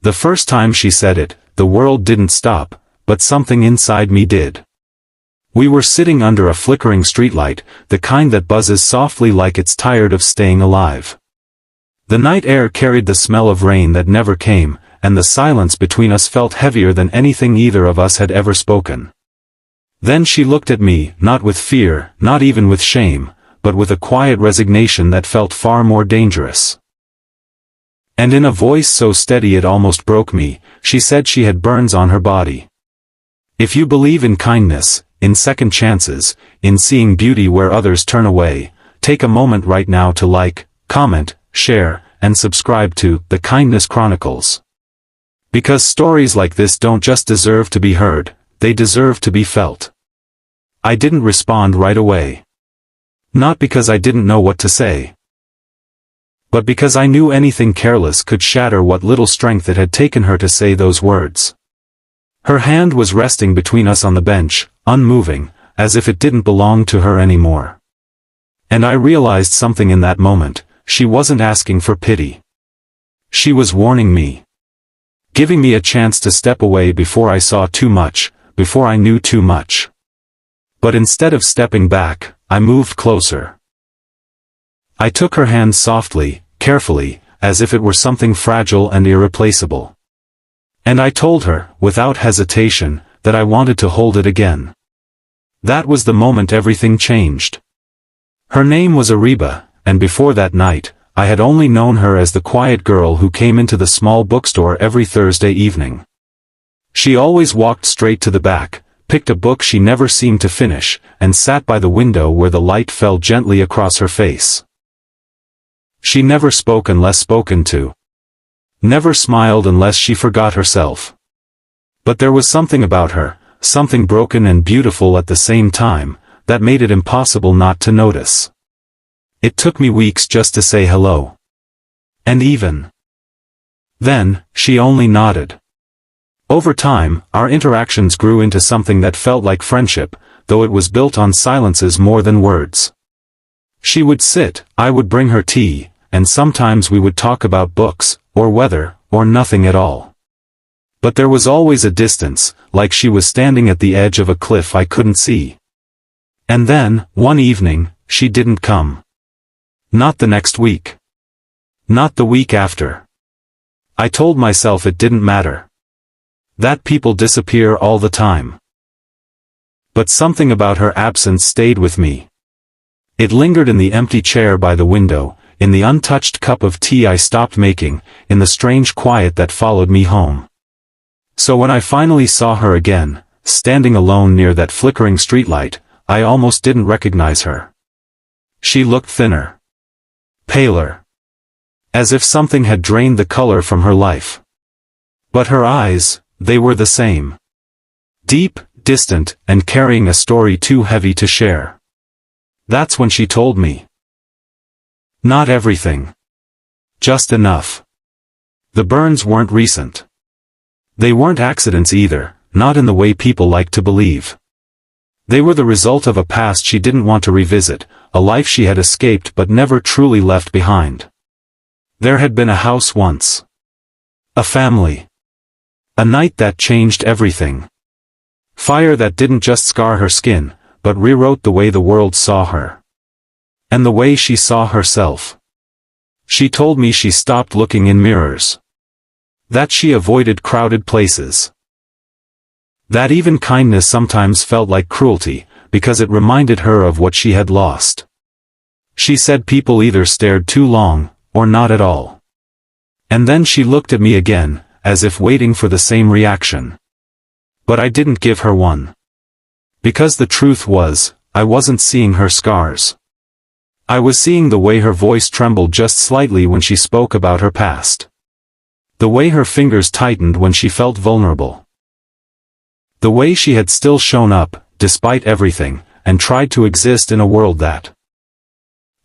The first time she said it, the world didn't stop, but something inside me did. We were sitting under a flickering streetlight, the kind that buzzes softly like it's tired of staying alive. The night air carried the smell of rain that never came, and the silence between us felt heavier than anything either of us had ever spoken. Then she looked at me, not with fear, not even with shame, but with a quiet resignation that felt far more dangerous. And in a voice so steady it almost broke me, she said she had burns on her body. If you believe in kindness, in second chances, in seeing beauty where others turn away, take a moment right now to like, comment, share, and subscribe to The Kindness Chronicles. Because stories like this don't just deserve to be heard, they deserve to be felt. I didn't respond right away. Not because I didn't know what to say, but because I knew anything careless could shatter what little strength it had taken her to say those words. Her hand was resting between us on the bench, unmoving, as if it didn't belong to her anymore. And I realized something in that moment. She wasn't asking for pity. She was warning me. Giving me a chance to step away before I saw too much, before I knew too much. But instead of stepping back, I moved closer. I took her hand softly, carefully, as if it were something fragile and irreplaceable. And I told her, without hesitation, that I wanted to hold it again. That was the moment everything changed. Her name was Ariba, and before that night, I had only known her as the quiet girl who came into the small bookstore every Thursday evening. She always walked straight to the back, picked a book she never seemed to finish, and sat by the window where the light fell gently across her face. She never spoke unless spoken to. Never smiled unless she forgot herself. But there was something about her, something broken and beautiful at the same time, that made it impossible not to notice. It took me weeks just to say hello. And even then, she only nodded. Over time, our interactions grew into something that felt like friendship, though it was built on silences more than words. She would sit, I would bring her tea, and sometimes we would talk about books, or weather, or nothing at all. But there was always a distance, like she was standing at the edge of a cliff I couldn't see. And then, one evening, she didn't come. Not the next week. Not the week after. I told myself it didn't matter. That people disappear all the time. But something about her absence stayed with me. It lingered in the empty chair by the window, in the untouched cup of tea I stopped making, in the strange quiet that followed me home. So when I finally saw her again, standing alone near that flickering streetlight, I almost didn't recognize her. She looked thinner. Paler. As if something had drained the color from her life. But her eyes, they were the same. Deep, distant, and carrying a story too heavy to share. That's when she told me. Not everything. Just enough. The burns weren't recent. They weren't accidents either, not in the way people like to believe. They were the result of a past she didn't want to revisit, a life she had escaped but never truly left behind. There had been a house once. A family. A night that changed everything. Fire that didn't just scar her skin, but rewrote the way the world saw her. And the way she saw herself. She told me she stopped looking in mirrors. That she avoided crowded places. That even kindness sometimes felt like cruelty, because it reminded her of what she had lost. She said people either stared too long, or not at all. And then she looked at me again, as if waiting for the same reaction. But I didn't give her one. Because the truth was, I wasn't seeing her scars. I was seeing the way her voice trembled just slightly when she spoke about her past. The way her fingers tightened when she felt vulnerable. The way she had still shown up, despite everything, and tried to exist in a world that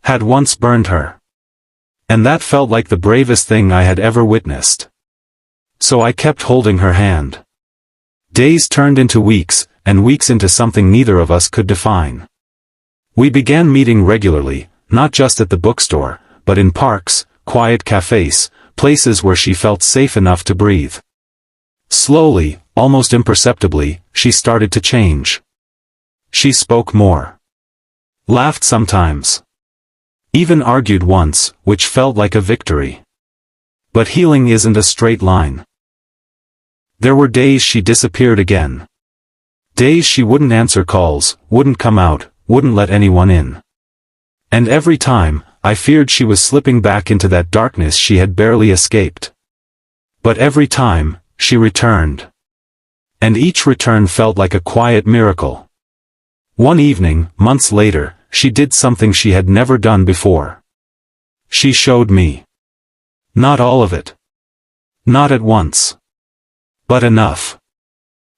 had once burned her. And that felt like the bravest thing I had ever witnessed. So I kept holding her hand. Days turned into weeks, and weeks into something neither of us could define. We began meeting regularly, not just at the bookstore, but in parks, quiet cafes, places where she felt safe enough to breathe. Slowly, almost imperceptibly, she started to change. She spoke more. Laughed sometimes. Even argued once, which felt like a victory. But healing isn't a straight line. There were days she disappeared again. Days she wouldn't answer calls, wouldn't come out, wouldn't let anyone in. And every time, I feared she was slipping back into that darkness she had barely escaped. But every time, she returned. And each return felt like a quiet miracle. One evening, months later, she did something she had never done before. She showed me. Not all of it. Not at once. But enough.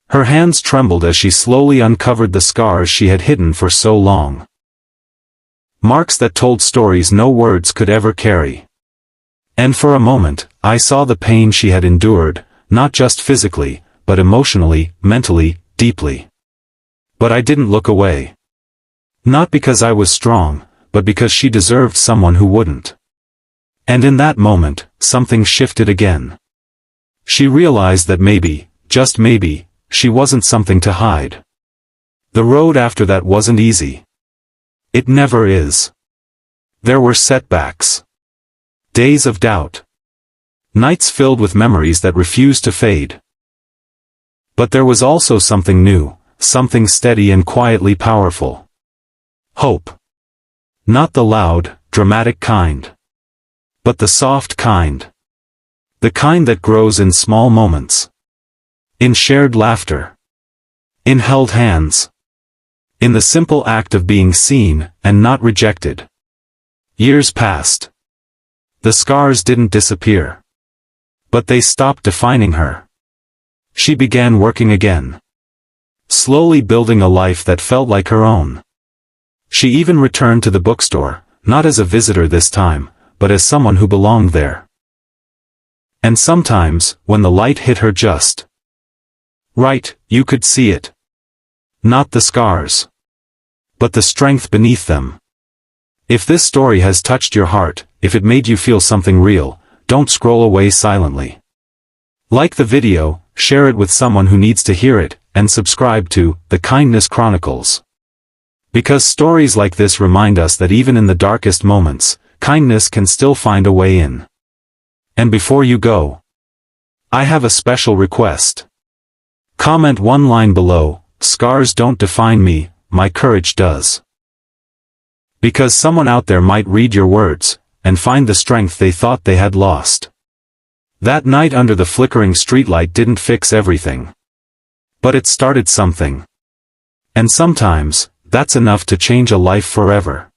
Her hands trembled as she slowly uncovered the scars she had hidden for so long. Marks that told stories no words could ever carry. And for a moment, I saw the pain she had endured, not just physically, but emotionally, mentally, deeply. But I didn't look away. Not because I was strong, but because she deserved someone who wouldn't. And in that moment, something shifted again. She realized that maybe, just maybe, she wasn't something to hide. The road after that wasn't easy. It never is. There were setbacks. Days of doubt. Nights filled with memories that refused to fade. But there was also something new, something steady and quietly powerful. Hope. Not the loud, dramatic kind. But the soft kind. The kind that grows in small moments. In shared laughter. In held hands. In the simple act of being seen, and not rejected. Years passed. The scars didn't disappear. But they stopped defining her. She began working again. Slowly building a life that felt like her own. She even returned to the bookstore, not as a visitor this time, but as someone who belonged there. And sometimes, when the light hit her just right, you could see it. Not the scars. But the strength beneath them. If this story has touched your heart, if it made you feel something real, don't scroll away silently. Like the video, share it with someone who needs to hear it, and subscribe to The Kindness Chronicles. Because stories like this remind us that even in the darkest moments, kindness can still find a way in. And before you go, I have a special request. Comment one line below, "Scars don't define me, my courage does." Because someone out there might read your words, and find the strength they thought they had lost. That night under the flickering streetlight didn't fix everything. But it started something. And sometimes, that's enough to change a life forever.